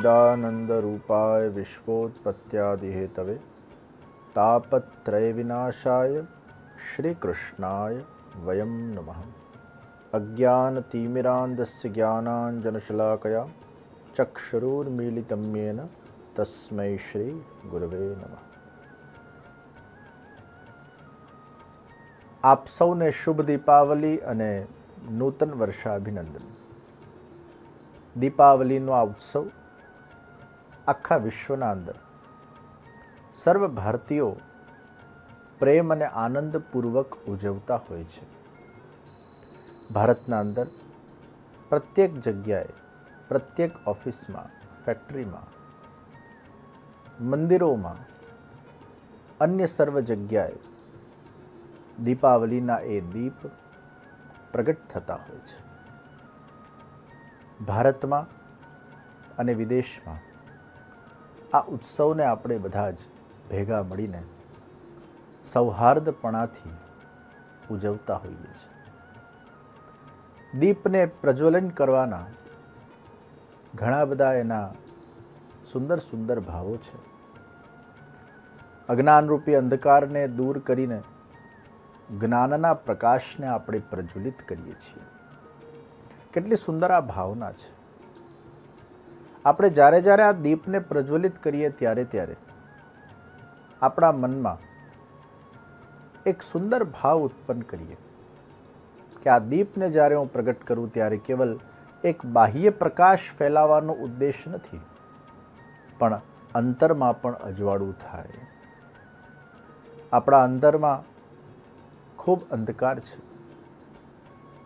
સચ્ચિદાનંદરૂપાય વિશ્વોત્પત્યાદિહેતવે તાપત્રય વિનાશાય શ્રીકૃષ્ણાય વયમ નમઃ. અજ્ઞાનતિમિરાન્ધસ્ય જ્ઞાનાંજનશલાકયા ચક્ષુરુન્મીલિતં યેન તસ્મૈ શ્રી ગુરવે નમઃ. આપ સૌને શુભ દીપાવલી અને નૂતન વર્ષાભિનંદન. દીપાવલીનો આ ઉત્સવ આખા વિશ્વના અંદર સર્વ ભારતીયો પ્રેમ અને આનંદપૂર્વક ઉજવતા હોય છે. ભારતના અંદર પ્રત્યેક જગ્યાએ, પ્રત્યેક ઓફિસમાં, ફેક્ટરીમાં, મંદિરોમાં, અન્ય સર્વ જગ્યાએ દીપાવલીના એ દીપ પ્રગટ થતા હોય છે. ભારતમાં અને વિદેશમાં આ ઉત્સવને આપણે બધા જ ભેગા મળીને સૌહાર્દપણાથી ઉજવતા હોઈએ છીએ. દીપને પ્રજ્વલન કરવાના ઘણા બધા એના સુંદર સુંદર ભાવો છે. અજ્ઞાનરૂપી અંધકારને દૂર કરીને જ્ઞાનના પ્રકાશને આપણે પ્રજ્વલિત કરીએ છીએ. કેટલી સુંદર આ ભાવના છે. આપણે જ્યારે જ્યારે આ દીપને પ્રજ્વલિત કરીએ ત્યારે ત્યારે આપણા મનમાં એક સુંદર ભાવ ઉત્પન્ન કરીએ કે આ દીપને જ્યારે હું પ્રગટ કરું ત્યારે કેવલ એક બાહ્ય પ્રકાશ ફેલાવવાનો ઉદ્દેશ નથી, પણ અંતરમાં પણ અજવાળું થાય. આપણા અંતરમાં ખૂબ અંધકાર છે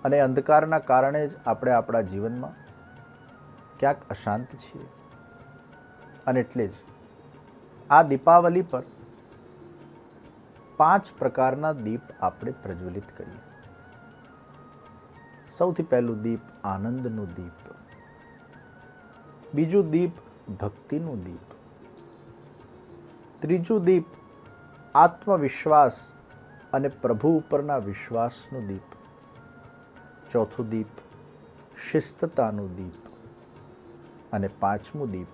અને અંધકારના કારણે જ આપણે આપણા જીવનમાં ક્યાંક અશાંત છીએ. અને એટલે જ આ દીપાવલી પર 5 પ્રકારના દીપ આપણે પ્રજ્વલિત કરીએ. સૌથી પહેલું દીપ આનંદનું દીપ, બીજું દીપ ભક્તિનું દીપ, ત્રીજું દીપ આત્મવિશ્વાસ અને પ્રભુ ઉપરના વિશ્વાસનું દીપ, ચોથું દીપ શિસ્તતાનું દીપ અને પાંચમું દીપ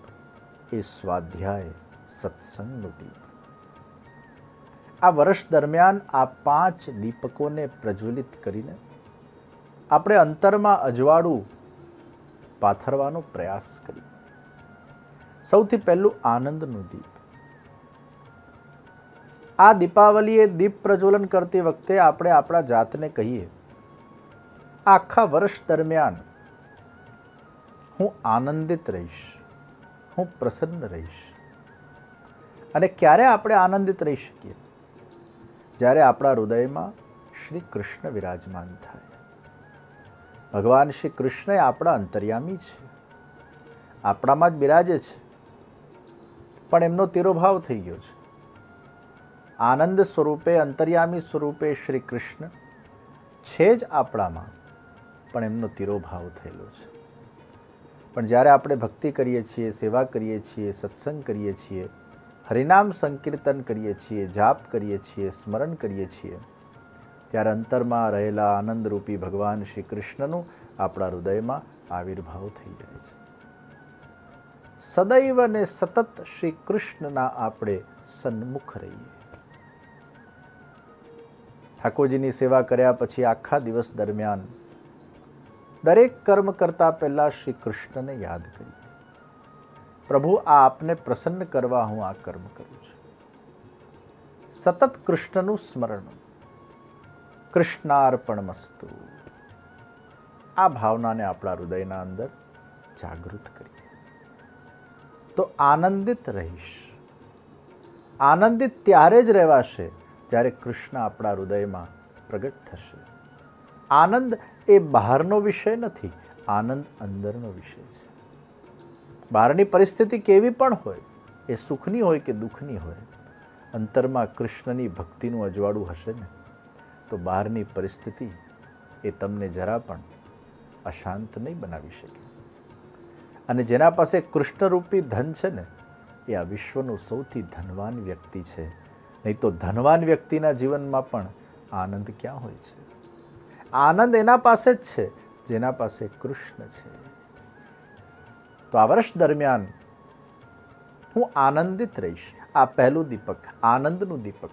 એ સ્વાધ્યાય સત્સંગનું દીપ. આ વર્ષ દરમિયાન આ 5 દીપકોને પ્રજ્વલિત કરીને આપણે અંતરમાં અજવાળું પાથરવાનો પ્રયાસ કરીએ. સૌથી પહેલું આનંદનું દીપ. આ દીપાવલીએ દીપ પ્રજ્વલન કરતી વખતે આપણે આપણા જાતને કહીએ, આખા વર્ષ દરમિયાન હું આનંદિત રહીશ, હું પ્રસન્ન રહીશ. અને ક્યારે આપણે આનંદિત રહી શકીએ? જ્યારે આપણા હૃદયમાં શ્રી કૃષ્ણ વિરાજમાન થાય. ભગવાન શ્રી કૃષ્ણ એ આપણા અંતર્યામી છે, આપણામાં જ બિરાજે છે, પણ એમનો તિરોભાવ થઈ ગયો છે. આનંદ સ્વરૂપે, અંતર્યામી સ્વરૂપે શ્રી કૃષ્ણ છે જ આપણામાં, પણ એમનો તિરોભાવ થયેલો છે. પણ જ્યારે આપણે ભક્તિ કરીએ છીએ, સેવા કરીએ છીએ, સત્સંગ કરીએ છીએ, હરિનામ સંકીર્તન કરીએ છીએ, જાપ કરીએ છીએ, સ્મરણ કરીએ છીએ, ત્યારે અંતરમાં રહેલા આનંદરૂપી ભગવાન શ્રી કૃષ્ણનું આપણા હૃદયમાં આવિર્ભાવ થઈ જાય છે. સદૈવ ને સતત શ્રી કૃષ્ણના આપણે સન્મુખ રહીએ. ઠાકોરજીની સેવા કર્યા પછી આખા દિવસ દરમિયાન દરેક કર્મ કરતા પહેલા શ્રી કૃષ્ણને યાદ કરીએ. પ્રભુ, આ આપને પ્રસન્ન કરવા હું આ કર્મ કરું છું. સતત કૃષ્ણનું સ્મરણ. કૃષ્ણાર્પણમસ્તુ. આ ભાવનાને આપણા હૃદયના અંદર જાગૃત કરીએ તો આનંદિત રહીશ. આનંદિત ત્યારે જ રહેવાશે જ્યારે કૃષ્ણ આપણા હૃદયમાં પ્રગટ થશે. આનંદ એ બહારનો વિષય નથી, આનંદ અંદરનો વિષય છે. બહારની પરિસ્થિતિ કેવી પણ હોય, એ સુખની હોય કે દુઃખની હોય, અંતરમાં કૃષ્ણની ભક્તિનું અજવાળું હશે ને તો બહારની પરિસ્થિતિ એ તમને જરા પણ અશાંત નહીં બનાવી શકે. અને જેના પાસે કૃષ્ણરૂપી ધન છે ને એ આ વિશ્વનું સૌથી ધનવાન વ્યક્તિ છે. નહીં તો ધનવાન વ્યક્તિના જીવનમાં પણ આનંદ ક્યાં હોય છે? આનંદ એના પાસે જ છે જેના પાસે કૃષ્ણ છે. તો આ વર્ષ દરમિયાન હું આનંદિત રહીશ. આ પહેલું દીપક, આનંદનું દીપક.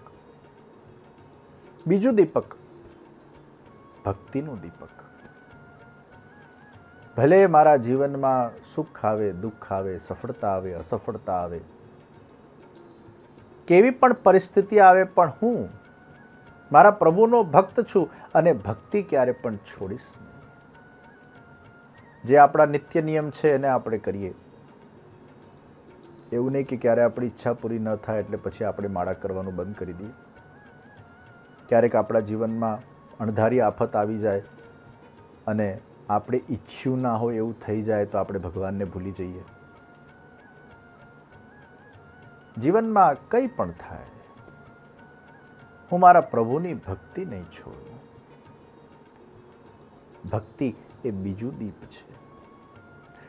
બીજું દીપક, ભક્તિનું દીપક. ભલે મારા જીવનમાં સુખ આવે, દુઃખ આવે, સફળતા આવે, અસફળતા આવે, કેવી પણ પરિસ્થિતિ આવે, પણ હું મારા પ્રભુનો ભક્ત છું અને ભક્તિ ક્યારે પણ છોડીશ નહીં. જે આપણા નિત્ય નિયમ છે એને આપણે કરીએ. એવું નહીં કે ક્યારે આપણી ઈચ્છા પૂરી ન થાય એટલે પછી આપણે માળા કરવાનું બંધ કરી દઈએ. ક્યારેક આપણા જીવનમાં અણધારી આફત આવી જાય અને આપણે ઈચ્છ્યું ના હોય એવું થઈ જાય તો આપણે ભગવાનને ભૂલી જઈએ. જીવનમાં કંઈ પણ થાય, હું મારા પ્રભુની ભક્તિ નહીં છોડું. ભક્તિ એ બીજું દીપ છે.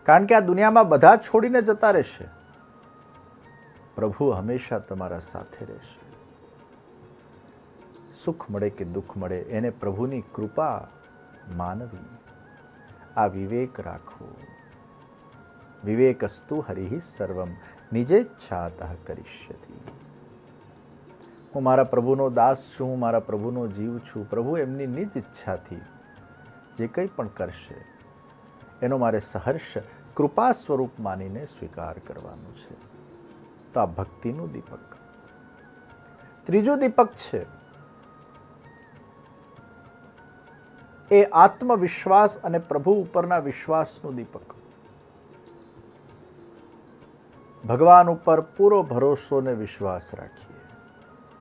કારણ કે આ દુનિયામાં બધા છોડીને જતા રહેશે, પ્રભુ હંમેશા તમારા સાથે રહેશે. સુખ મળે કે દુઃખ મળે, એને પ્રભુની કૃપા માનવી. આ વિવેક રાખવો. વિવેકસ્તુ હરિ સર્વમ નિજેચ્છાતઃ કરિષ્યતિ. હું મારા પ્રભુનો દાસ છું, હું મારા પ્રભુનો જીવ છું. પ્રભુ એમની નિજ ઈચ્છાથી જે કંઈ પણ કરશે એનો મારે સહર્ષ કૃપા સ્વરૂપ માનીને સ્વીકાર કરવાનો છે. તો આ ભક્તિનું દીપક. ત્રીજું દીપક છે એ આત્મવિશ્વાસ અને પ્રભુ ઉપરના વિશ્વાસનું દીપક. ભગવાન ઉપર પૂરો ભરોસો ને વિશ્વાસ રાખીએ.